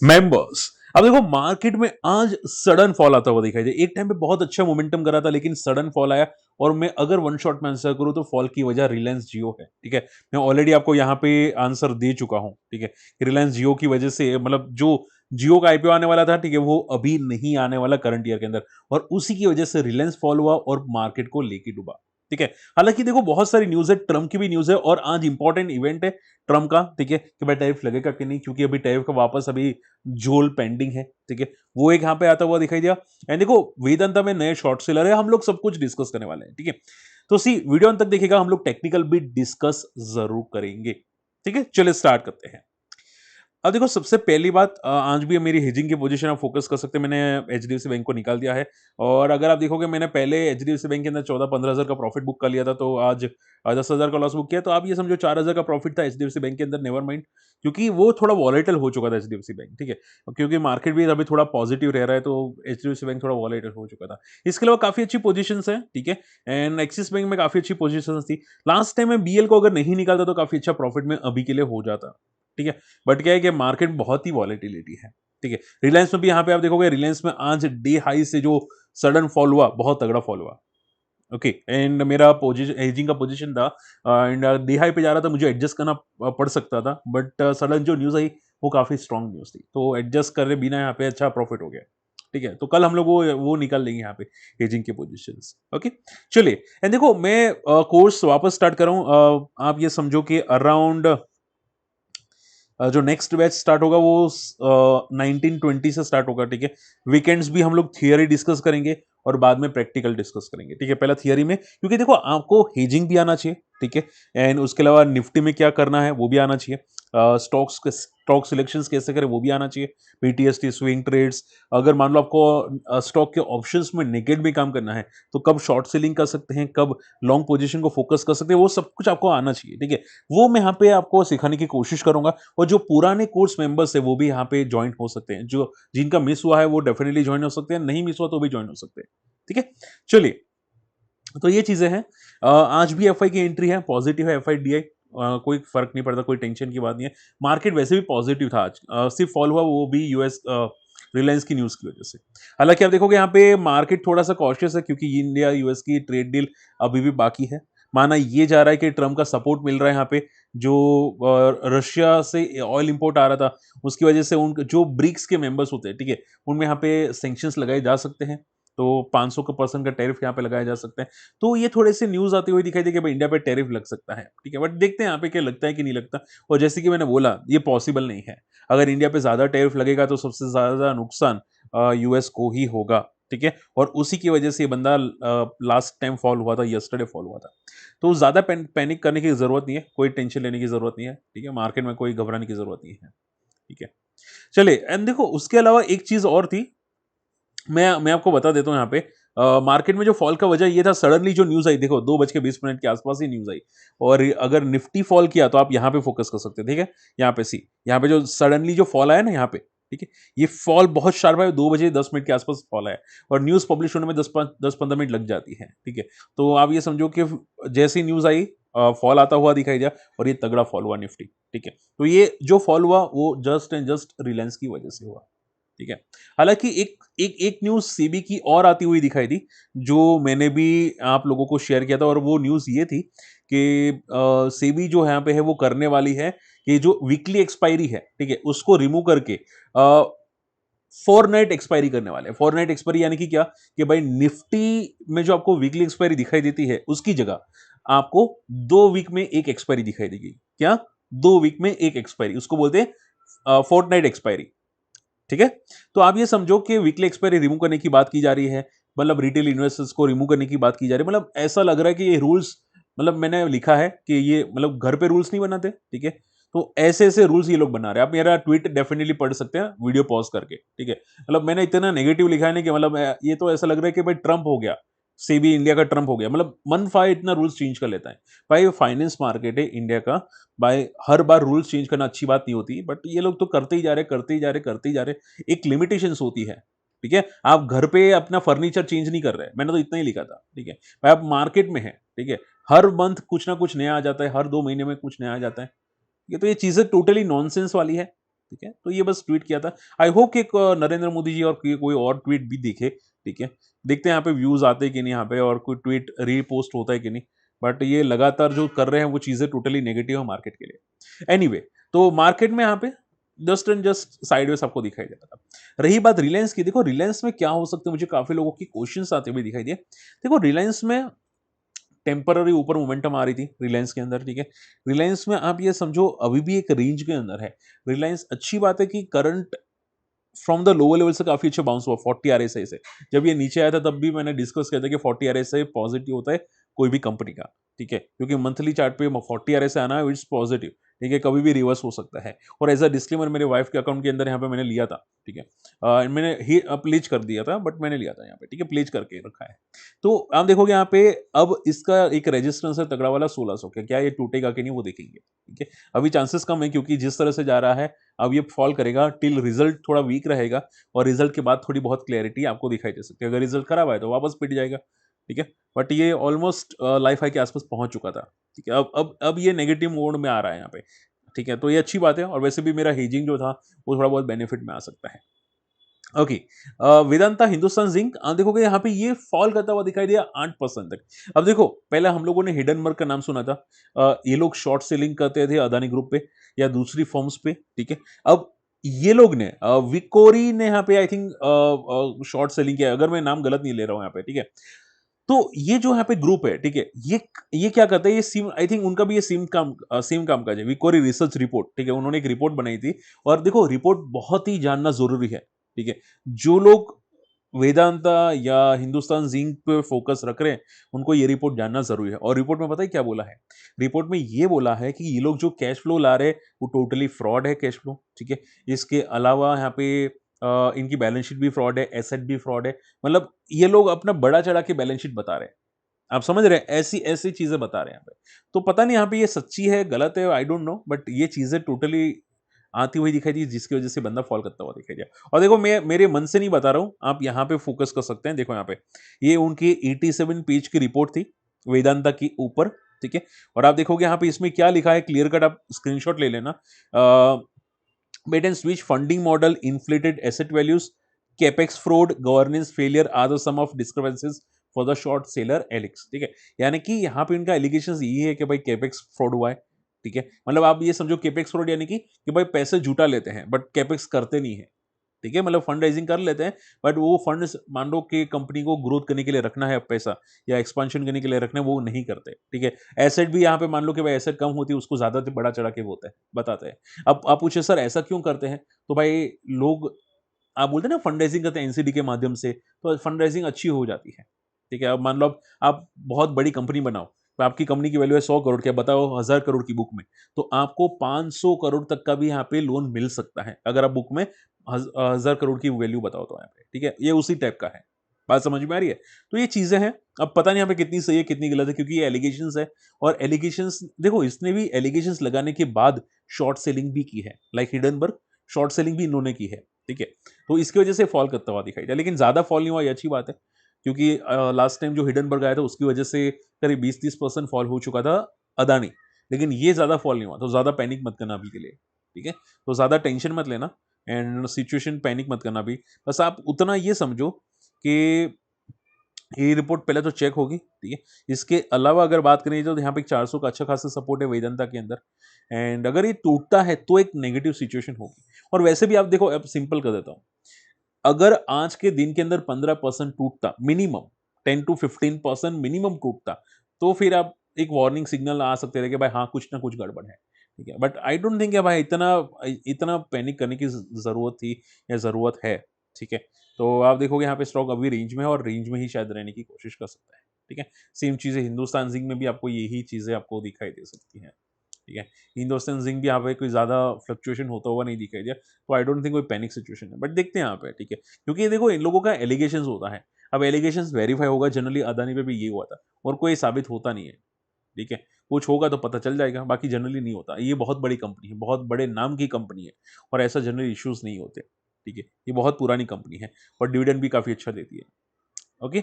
Members. अब देखो market में आज सडन फॉल आता हुआ दिखाई दे। एक टाइम पे बहुत अच्छा मोमेंटम करा था लेकिन सडन फॉल आया। और मैं अगर वन शॉट में आंसर करूं तो फॉल की वजह रिलायंस जियो है। ठीक है, मैं ऑलरेडी आपको यहां पे आंसर दे चुका हूं। ठीक है, रिलायंस जियो की वजह से मतलब जो जियो का आईपीओ आने वाला था, ठीक है, वो अभी नहीं आने वाला करंट ईयर के अंदर, और उसी की वजह से रिलायंस फॉल हुआ और मार्केट को लेके डूबा। ठीक है, हालांकि देखो बहुत सारी न्यूज है, ट्रम्प की भी न्यूज है और आज इंपॉर्टेंट इवेंट है ट्रम्प का। ठीक है, कि भाई टैरिफ लगेगा कि नहीं, क्योंकि अभी टैरिफ का वापस अभी झोल पेंडिंग है। ठीक है, वो एक यहाँ पे आता हुआ दिखाई दिया। एंड देखो वेदांता में नए शॉर्ट सेलर है, हम लोग सब कुछ डिस्कस करने वाले हैं। ठीक है, तो सी वीडियो अंत तक देखिएगा, हम लोग टेक्निकल भी डिस्कस जरूर करेंगे। ठीक है, चलिए स्टार्ट करते हैं। अब देखो सबसे पहली बात, आज भी मेरी हेजिंग की पोजीशन आप फोकस कर सकते हैं। मैंने एचडीएफसी बैंक को निकाल दिया है। और अगर आप देखोगे मैंने पहले एचडीएफसी बैंक के अंदर 14-15 हजार का प्रॉफिट बुक कर लिया था, तो आज 10 हजार का लॉस बुक किया। तो आप ये समझो 4 हजार का प्रॉफिट था एचडीएफसी बैंक के अंदर, नेवर माइंड, क्योंकि वो थोड़ा वॉलेटल हो चुका था एचडीएफसी बैंक। ठीक है, क्योंकि मार्केट भी अभी थोड़ा पॉजिटिव रह रहा है, तो एचडीएफसी बैंक थोड़ा वॉलेटल हो चुका था। इसके अलावा काफी अच्छी पोजिशन है। ठीक है, एंड एक्सिस बैंक में काफी अच्छी पोजिशन थी। लास्ट टाइम में बीएल को अगर नहीं निकालता तो काफी अच्छा प्रॉफिट में अभी के लिए हो जाता। ठीक है, बट क्या है कि मार्केट बहुत ही वॉलेटिलिटी है। ठीक है, रिलायंस में भी यहां पे आप देखोगे, रिलायंस में आज डे हाई से जो सडन फॉल हुआ, बहुत तगड़ा फॉल हुआ। ओके, एंड मेरा पोजीशन एजिंग का पोजीशन था, एंड डे हाई पे जा रहा था, मुझे एडजस्ट करना पड़ सकता था, बट सडन जो न्यूज आई वो काफी स्ट्रांग न्यूज थी, तो एडजस्ट करे बिना यहाँ पे अच्छा प्रॉफिट हो गया। ठीक है, तो कल हम लोग वो निकाल लेंगे यहाँ पे एजिंग के पोजीशंस। ओके, चलिए, एंड देखो मैं कोर्स वापस स्टार्ट कर रहा हूँ। आप ये समझो कि अराउंड जो नेक्स्ट बैच स्टार्ट होगा वो 1920 से स्टार्ट होगा। ठीक है, वीकेंड्स भी हम लोग थियरी डिस्कस करेंगे और बाद में प्रैक्टिकल डिस्कस करेंगे। ठीक है, पहला थियरी में, क्योंकि देखो आपको हेजिंग भी आना चाहिए। ठीक है, एंड उसके अलावा निफ्टी में क्या करना है वो भी आना चाहिए। स्टॉक सिलेक्शंस कैसे करें वो भी आना चाहिए। पीटीएसटी, स्विंग ट्रेड्स, अगर मान लो आपको स्टॉक के ऑप्शंस में नेगेट भी काम करना है, तो कब शॉर्ट सेलिंग कर सकते हैं, कब लॉन्ग पोजीशन को फोकस कर सकते हैं, वो सब कुछ आपको आना चाहिए। ठीक है, वो मैं यहाँ पे आपको सिखाने की कोशिश करूंगा। और जो पुराने कोर्स मेंबर्स है वो भी यहाँ पे ज्वाइन हो सकते हैं, जो जिनका मिस हुआ है वो डेफिनेटली ज्वाइन हो सकते हैं, नहीं मिस हुआ तो भी ज्वाइन हो सकते हैं। ठीक है, चलिए, तो ये चीजें हैं। आज भी एफआई की एंट्री है, पॉजिटिव है एफआई डीआई, कोई फर्क नहीं पड़ता, कोई टेंशन की बात नहीं है। मार्केट वैसे भी पॉजिटिव था आज, सिर्फ फॉल हुआ वो भी यूएस रिलायंस की न्यूज की वजह से। हालांकि आप देखोगे यहाँ पे मार्केट थोड़ा सा कॉशियस है, क्योंकि इंडिया यूएस की ट्रेड डील अभी भी बाकी है। माना ये जा रहा है कि ट्रम्प का सपोर्ट मिल रहा है यहाँ पे, जो रशिया से ऑयल इंपोर्ट आ रहा था, उसकी वजह से उन जो ब्रिक्स के मेंबर्स होते हैं, ठीक है, उनमें यहाँ पे सैंक्शंस लगाए जा सकते हैं। तो 500 का परसेंट का टैरिफ यहाँ पे लगाया जा सकता है। तो ये थोड़े से न्यूज आती हुई दिखाई दे कि भाई इंडिया पे टैरिफ लग सकता है। ठीक है, बट देखते हैं यहाँ पे क्या लगता है कि नहीं लगता। और जैसे कि मैंने बोला, ये पॉसिबल नहीं है। अगर इंडिया पे ज्यादा टैरिफ लगेगा तो सबसे ज्यादा नुकसान यूएस को ही होगा। ठीक है, और उसी की वजह से ये बंदा लास्ट टाइम फॉल हुआ था, यस्टरडे फॉल हुआ था। तो ज्यादा पैनिक करने की जरूरत नहीं है, कोई टेंशन लेने की जरूरत नहीं है। ठीक है, मार्केट में कोई घबराने की जरूरत नहीं है। ठीक है, चलिए, एंड देखो उसके अलावा एक चीज और थी, मैं आपको बता देता हूँ यहाँ पे। मार्केट में जो फॉल का वजह ये था, सडनली जो न्यूज आई, देखो 2:20 के आसपास ही न्यूज आई। और अगर निफ्टी फॉल किया तो आप यहाँ पे फोकस कर सकते हैं। ठीक है, यहाँ पे सी, यहाँ पे जो सडनली जो फॉल आया ना यहाँ पे, ठीक है, ये फॉल बहुत शार्प है, 2:10 के आसपास फॉल आया। और न्यूज पब्लिश होने में 10-15 मिनट लग जाती है। ठीक है, तो आप ये समझो कि जैसी न्यूज आई, फॉल आता हुआ दिखाई दिया, और ये तगड़ा फॉल हुआ निफ्टी। ठीक है, तो ये जो फॉल हुआ वो जस्ट एंड जस्ट रिलायंस की वजह से हुआ। ठीक है, हालांकि एक एक एक न्यूज सेबी की और आती हुई दिखाई दी, जो मैंने भी आप लोगों को शेयर किया था, और वो न्यूज ये थी कि सेबी जो यहाँ पे है वो करने वाली है कि जो वीकली एक्सपायरी है, ठीक है, उसको रिमूव करके फोरनाइट एक्सपायरी करने वाले हैं। फोरनाइट एक्सपायरी यानी कि क्या, कि भाई निफ्टी में जो आपको वीकली एक्सपायरी दिखाई देती है, उसकी जगह आपको 2 वीक में एक एक्सपायरी दिखाई देगी। क्या, 2 वीक में एक एक्सपायरी, उसको बोलते हैं फोर्टनाइट एक्सपायरी। ठीक है, तो आप ये समझो कि वीकली एक्सपायरी रिमूव करने की बात की जा रही है, मतलब रिटेल इन्वेस्टर्स को रिमूव करने की बात की जा रही है। मतलब ऐसा लग रहा है कि ये रूल्स, मतलब मैंने लिखा है कि ये मतलब घर पे रूल्स नहीं बनाते। ठीक है, तो ऐसे ऐसे रूल्स ये लोग बना रहे हैं। आप मेरा ट्वीट डेफिनेटली पढ़ सकते हैं वीडियो पॉज करके। ठीक है, मतलब मैंने इतना नेगेटिव लिखा है ना कि मतलब ये तो ऐसा लग रहा है कि भाई ट्रम्प हो गया, सेबी इंडिया का ट्रम्प हो गया, मतलब मन फाए इतना रूल्स चेंज कर लेता है। भाई फाइनेंस मार्केट है इंडिया का, भाई हर बार रूल्स चेंज करना अच्छी बात नहीं होती, बट ये लोग तो करते ही जा रहे, करते ही जा रहे, करते ही जा रहे। एक लिमिटेशंस होती है। ठीक है, आप घर पे अपना फर्नीचर चेंज नहीं कर रहे, मैंने तो इतना ही लिखा था। ठीक है, भाई आप मार्केट में है, ठीक है, हर मंथ कुछ ना कुछ नया आ जाता है, हर 2 महीने में कुछ नया आ जाता है। ये तो ये चीजें टोटली नॉनसेंस वाली है। ठीक है, तो ये बस ट्वीट किया था। आई होप कि नरेंद्र मोदी जी और कोई और ट्वीट भी दिखे, ठीक है। देखते हैं यहाँ पे व्यूज आते हैं कि नहीं यहाँ पे, और कोई ट्वीट रीपोस्ट होता है कि नहीं। बट ये लगातार जो कर रहे हैं वो चीजें टोटली नेगेटिव है मार्केट के लिए। एनीवे, तो मार्केट में यहाँ पे जस्ट एंड जस्ट साइडवेज आपको दिखाई दे रहा था। रही बात रिलायंस की, देखो रिलायंस में क्या हो सकता है, मुझे काफी लोगों की क्वेश्चंस आते हुए दिखाई दिए। देखो रिलायंस में टेम्पररी ऊपर मोमेंटम आ रही थी रिलायंस के अंदर, ठीक है। रिलायंस में आप ये समझो अभी भी एक रेंज के अंदर है रिलायंस। अच्छी बात है कि current from the lower level से काफी अच्छा बाउंस हुआ 40 आरएसआई से। जब ये नीचे आया था तब भी मैंने डिस्कस किया था कि 40 आरएसआई पॉजिटिव होता है कोई भी कंपनी का, ठीक है, क्योंकि मंथली चार्ट पे 40 आरएसआई आना इट्स पॉजिटिव, ठीक है, कभी भी रिवर्स हो सकता है। और एज अ डिस्क्लेमर मेरे वाइफ के अकाउंट के अंदर यहाँ पे मैंने लिया था, ठीक है। मैंने ही प्लेज कर दिया था, बट मैंने लिया था यहाँ पे, ठीक है, प्लेज करके रखा है। तो आप देखोगे यहाँ पे अब इसका एक रेजिस्टेंस है तगड़ा वाला 1600 का, क्या ये टूटेगा कि नहीं वो देखेंगे, ठीक है। अभी चांसेस कम है क्योंकि जिस तरह से जा रहा है अब ये फॉल करेगा टिल रिजल्ट थोड़ा वीक रहेगा, और रिजल्ट के बाद थोड़ी बहुत क्लैरिटी आपको दिखाई दे सकती है। अगर रिजल्ट खराब आए तो वापस पिट जाएगा, ठीक है। बट ये ऑलमोस्ट लाइफ हाई के आसपास पहुंच चुका था, ठीक है। अब ये नेगेटिव मोड में आ रहा है यहाँ पे, ठीक है, तो ये अच्छी बात है। और वैसे भी मेरा हेजिंग जो था वो थोड़ा बहुत बेनिफिट में आ सकता है। ओके, वेदांता हिंदुस्तान जिंक देखोगे यहाँ पे ये फॉल करता हुआ दिखाई दिया 8% तक। अब देखो पहले हम लोगों ने हिडनबर्ग का नाम सुना था, ये लोग शॉर्ट सेलिंग करते थे अदानी ग्रुप पे या दूसरी फर्म्स पे, ठीक है। अब ये लोग ने विकोरी ने यहाँ पे आई थिंक शॉर्ट सेलिंग किया, अगर मैं नाम गलत नहीं ले रहा हूँ यहाँ पे, ठीक है। तो ये जो यहाँ पे ग्रुप है, ठीक है, ये क्या करता है, ये सिम आई थिंक उनका भी ये सेम काम काज है, विकोरी रिसर्च रिपोर्ट, ठीक है, उन्होंने एक रिपोर्ट बनाई थी। और देखो रिपोर्ट बहुत ही जानना जरूरी है, ठीक है। जो लोग वेदांता या हिंदुस्तान जिंक पे फोकस रख रहे हैं उनको ये रिपोर्ट जानना जरूरी है। और रिपोर्ट में पता है क्या बोला है, रिपोर्ट में ये बोला है कि ये लोग जो कैश फ्लो ला रहे हैं वो टोटली फ्रॉड है कैश फ्लो, ठीक है। इसके अलावा यहाँ पे इनकी बैलेंस शीट भी फ्रॉड है, एसेट भी फ्रॉड है। मतलब ये लोग अपना बड़ा चढ़ा के बैलेंस शीट बता रहे हैं, आप समझ रहे हैं, ऐसी ऐसी चीजें बता रहे हैं यहाँ पे। तो पता नहीं यहाँ पे ये सच्ची है गलत है, आई डोंट नो, बट ये चीजें टोटली आती हुई दिखाई दी जिसकी वजह से बंदा फॉल करता हुआ दिखाई दिया। और देखो मैं मेरे मन से नहीं बता रहा हूं, आप यहाँ पे फोकस कर सकते हैं। देखो यहाँ पे ये उनकी 87 पेज की रिपोर्ट थी वेदांता की ऊपर, ठीक है। और आप देखोगे यहाँ पे इसमें क्या लिखा है, क्लियर कट आप स्क्रीनशॉट ले लेना। Bait and switch funding model, inflated asset values, capex fraud, governance failure are the sum of discrepancies for the short seller Elix, ठीक है। यानी कि यहाँ पे इनका एलिगेशन ये है कि भाई कैपेक्स फ्रॉड हुआ है, ठीक है। मतलब आप ये समझो कैपेक्स फ्रॉड यानी कि भाई पैसे जुटा लेते हैं बट कैपेक्स करते नहीं है, ठीक है। मतलब फंड राइजिंग कर लेते हैं बट वो फंड मान लो कि कंपनी को ग्रोथ करने के लिए रखना है पैसा या एक्सपांशन करने के लिए रखना है, वो नहीं करते, ठीक है। एसेट भी यहाँ पे मान लो कि भाई एसेट कम होती है उसको ज्यादा बड़ा चढ़ा के होता है बताते हैं। अब आप पूछे सर ऐसा क्यों करते हैं, तो भाई लोग आप बोलते हैं ना फंड राइजिंग करते हैं एनसीडी के माध्यम से, तो फंड राइजिंग अच्छी हो जाती है, ठीक है। अब मान लो आप बहुत बड़ी कंपनी बनाओ, तो आपकी कंपनी की वैल्यू है 100 करोड़, क्या बताओ 1000 करोड़ की बुक में, तो आपको 500 करोड़ तक का भी यहाँ पे लोन मिल सकता है अगर आप बुक में 1000 करोड़ की वैल्यू बताओ तो यहाँ पे, ठीक है। ये उसी टाइप का है, बात समझ में आ रही है। तो ये चीजें हैं, अब पता नहीं यहाँ पे कितनी सही है कितनी गलत है, क्योंकि ये एलिगेशंस है। और एलिगेशंस देखो इसने भी एलिगेशंस लगाने के बाद शॉर्ट सेलिंग भी की है, लाइक हिडनबर्ग शॉर्ट सेलिंग भी इन्होंने की है, ठीक है। तो इसकी वजह से फॉल करता हुआ दिखाई दिया, लेकिन ज्यादा फॉल नहीं हुआ, ये अच्छी बात है। क्योंकि लास्ट टाइम जो हिडनबर्ग आया था उसकी वजह से करीब 20-30% फॉल हो चुका था अदानी, लेकिन ये ज्यादा फॉल नहीं हुआ, तो ज्यादा पैनिक मत करना अभी के लिए, ठीक है। तो ज्यादा टेंशन मत लेना एंड सिचुएशन पैनिक मत करना भी, बस आप उतना ये समझो कि ये रिपोर्ट पहले तो चेक होगी, ठीक है। इसके अलावा अगर बात करें तो यहाँ पे 400 का अच्छा खासा सपोर्ट है वेदांता के अंदर, एंड अगर ये टूटता है तो एक नेगेटिव सिचुएशन होगी। और वैसे भी आप देखो, अब सिंपल कर देता हूँ, अगर आज के दिन के अंदर 15% टूटता मिनिमम, 10 to 15% मिनिमम टूटता, तो फिर आप एक वार्निंग सिग्नल आ सकते थे कि भाई हाँ कुछ ना कुछ गड़बड़ है, ठीक है। बट आई डोंट थिंक भाई इतना इतना पैनिक करने की जरूरत थी या जरूरत है, ठीक है। तो आप देखोगे यहाँ पे स्टॉक अभी रेंज में है और रेंज में ही शायद रहने की कोशिश कर सकता है, ठीक है। सेम चीजें हिंदुस्तान जिंक में भी आपको यही चीजें आपको दिखाई दे सकती हैं, ठीक है। हिंदुस्तान जिंक भी यहाँ पे कोई ज्यादा फ्लक्चुएशन होता हुआ नहीं दिखाई दिया, तो आई डोंट थिंक कोई पैनिक सिचुएशन है, बट देखते हैं यहाँ पे, ठीक है। क्योंकि देखो इन लोगों का एलिगेशन होता है, अब एलिगेशन वेरीफाई होगा, जनरली अदानी पे भी ये हुआ था और कोई साबित होता नहीं है, ठीक है। कुछ होगा तो पता चल जाएगा, बाकी जनरली नहीं होता। ये बहुत बड़ी कंपनी है, बहुत बड़े नाम की कंपनी है और ऐसा जनरली इश्यूज नहीं होते, ठीक है। ये बहुत पुरानी कंपनी है और डिविडेंड भी काफी अच्छा देती है, ओके।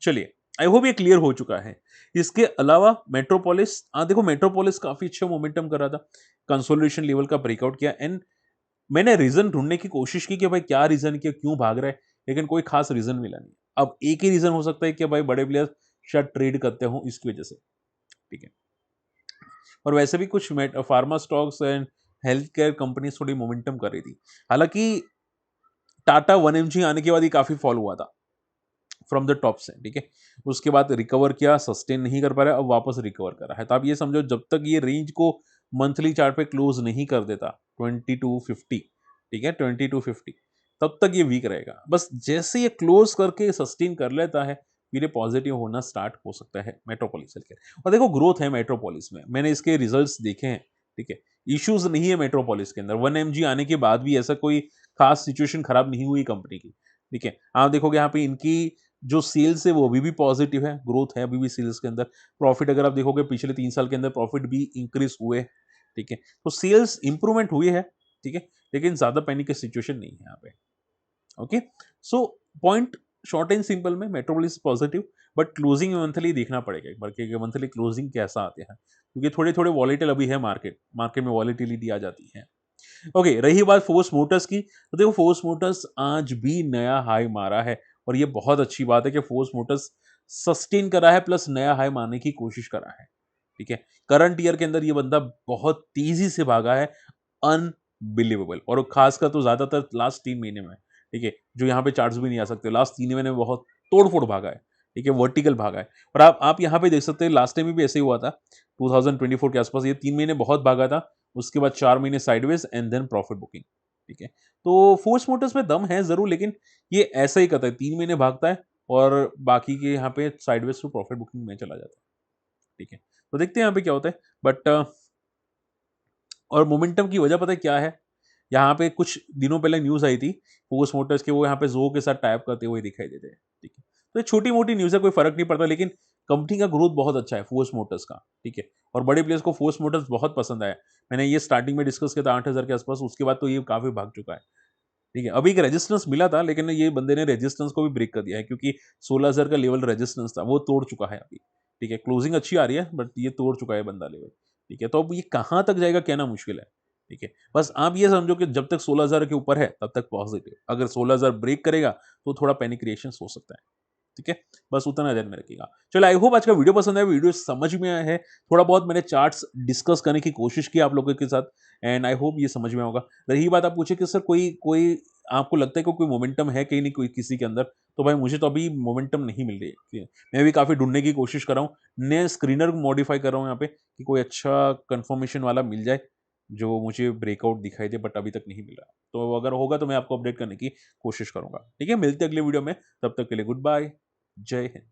चलिए आई होप ये क्लियर हो चुका है। इसके अलावा मेट्रोपोलिस, देखो मेट्रोपोलिस काफ़ी अच्छा मोमेंटम कर रहा था, कंसोलिडेशन लेवल का ब्रेकआउट किया एंड मैंने रीज़न ढूँढने की कोशिश की कि भाई क्या रीज़न, क्या क्यों भाग रहा है, लेकिन कोई ख़ास रीज़न मिला नहीं। अब एक ही रीज़न हो सकता है कि भाई बड़े प्लेयर्स शायद ट्रेड करते हों इसकी वजह से, ठीक है। और वैसे भी कुछ pharma stocks and health care companies थोड़ी मोमेंटम कर रही थी। हालाँकि टाटा 1mg आने के बाद ये काफ़ी फॉल हुआ था फ्रॉम द टॉप से, ठीक है। उसके बाद रिकवर किया, सस्टेन नहीं कर पा रहा है, अब वापस रिकवर कर रहा है। तो आप ये समझो जब तक ये रेंज को मंथली चार्ट पे क्लोज नहीं कर देता 2250, ठीक है, 2250, तब तक ये वीक रहेगा। बस जैसे ये क्लोज करके सस्टेन कर लेता है, फिर ये पॉजिटिव होना स्टार्ट हो सकता है मेट्रोपोलिस हेल्थकेयर। और देखो ग्रोथ है मेट्रोपोलिस में, मैंने इसके रिजल्ट्स देखे हैं, ठीक है। इश्यूज नहीं है मेट्रोपोलिस के अंदर, 1mg आने के बाद भी ऐसा कोई खास सिचुएशन खराब नहीं हुई कंपनी की, ठीक है। आप देखोगे यहाँ पे इनकी जो सेल्स है वो अभी भी पॉजिटिव है, ग्रोथ है अभी भी सेल्स के अंदर। प्रॉफिट अगर आप देखोगे पिछले 3 साल के अंदर प्रॉफिट भी इंक्रीज़ हुए, ठीक है। तो सेल्स इंप्रूवमेंट हुई है, ठीक है, लेकिन ज़्यादा पैनिक की सिचुएशन नहीं है यहाँ पे, okay. So point short and simple में Metropolis positive, but closing monthly देखना पड़ेगा एक बार कि मंथली क्लोजिंग कैसा आते हैं, क्योंकि थोड़े-थोड़े वॉलेटाइल अभी है मार्केट, मार्केट में वॉलेटिलिटी आ जाती है। ओके, रही बात फोर्स मोटर्स की, तो देखो फोर्स मोटर्स आज भी नया हाई मारा है और ये बहुत अच्छी बात है कि फोर्स मोटर्स सस्टेन करा है प्लस नया हाई मारने की कोशिश करा है, ठीक है। करंट ईयर के अंदर ये बंदा बहुत तेजी से भागा है, अनबिलीवेबल, और खासकर तो ज्यादातर लास्ट 3 महीने में, ठीक है, जो यहाँ पे चार्ट्स भी नहीं आ सकते, लास्ट 3 महीने में बहुत तोड़-फोड़ भागा है, ठीक है, वर्टिकल भागा है। और आप यहाँ पे देख सकते हैं लास्ट टाइम भी ऐसे ही हुआ था, 2024 के आसपास ये 3 महीने बहुत भागा था, उसके बाद 4 महीने sideways and then profit booking, ठीक है। तो फोर्स मोटर्स में दम है ज़रूर, लेकिन ये ऐसा ही करता है, 3 महीने भागता है और बाकी के यहाँ पे साइडवेज टू प्रॉफिट बुकिंग में चला जाता है, ठीक है। तो देखते हैं यहाँ पे क्या होता है, बट और मोमेंटम की वजह पता है क्या है? यहाँ पे कुछ दिनों पहले न्यूज़ आई थी, फोर्स मोटर्स के वो यहाँ पे ज़ोयो के साथ टाई अप करते हुए दिखाई देते हैं, ठीक है। तो ये छोटी-मोटी न्यूज़ है, कोई फ़र्क नहीं पड़ता, लेकिन कंपनी का ग्रोथ बहुत अच्छा है फोर्स मोटर्स का, ठीक है। और बड़े प्लेयर्स को फोर्स मोटर्स बहुत पसंद आया। मैंने ये स्टार्टिंग में डिस्कस किया था 8000 के आसपास, उसके बाद तो ये काफ़ी भाग चुका है, ठीक है। अभी एक रेजिस्टेंस मिला था, लेकिन ये बंदे ने रेजिस्टेंस को भी ब्रेक कर दिया है, क्योंकि 16,000 का लेवल रेजिस्टेंस था, वो तोड़ चुका है अभी, ठीक है। क्लोजिंग अच्छी आ रही है, बट ये तोड़ चुका है बंदा लेवल, ठीक है। तो अब ये कहाँ तक जाएगा कहना मुश्किल है, ठीक है। बस आप ये समझो कि जब तक 16,000 के ऊपर है, तब तक पॉजिटिव। अगर 16,000 ब्रेक करेगा, तो थोड़ा पैनिक क्रिएशंस हो सकता है, ठीक है। बस उतना ध्यान में रखिएगा। चलो, आई होप आज का वीडियो पसंद आया, वीडियो समझ में आया है। थोड़ा बहुत मैंने चार्ट्स डिस्कस करने की कोशिश की आप लोगों के साथ, एंड आई होप ये समझ में होगा। रही बात, आप पूछे कि सर कोई कोई आपको लगता है कि कोई मोमेंटम है कहीं नहीं कोई किसी के अंदर, तो भाई मुझे तो अभी मोमेंटम नहीं मिल रही है, ठीक है। मैं भी काफ़ी ढूँढने की कोशिश कर रहा हूँ। नए स्क्रीनर को मॉडिफ़ाई कर रहा हूँ यहाँ पे कि कोई अच्छा कन्फर्मेशन वाला मिल जाए, जो मुझे ब्रेकआउट दिखाई दे, बट अभी तक नहीं मिल रहा। तो अगर होगा तो मैं आपको अपडेट करने की कोशिश करूँगा, ठीक है। मिलते हैं अगले वीडियो में, तब तक के लिए गुड बाय, जय हिंद।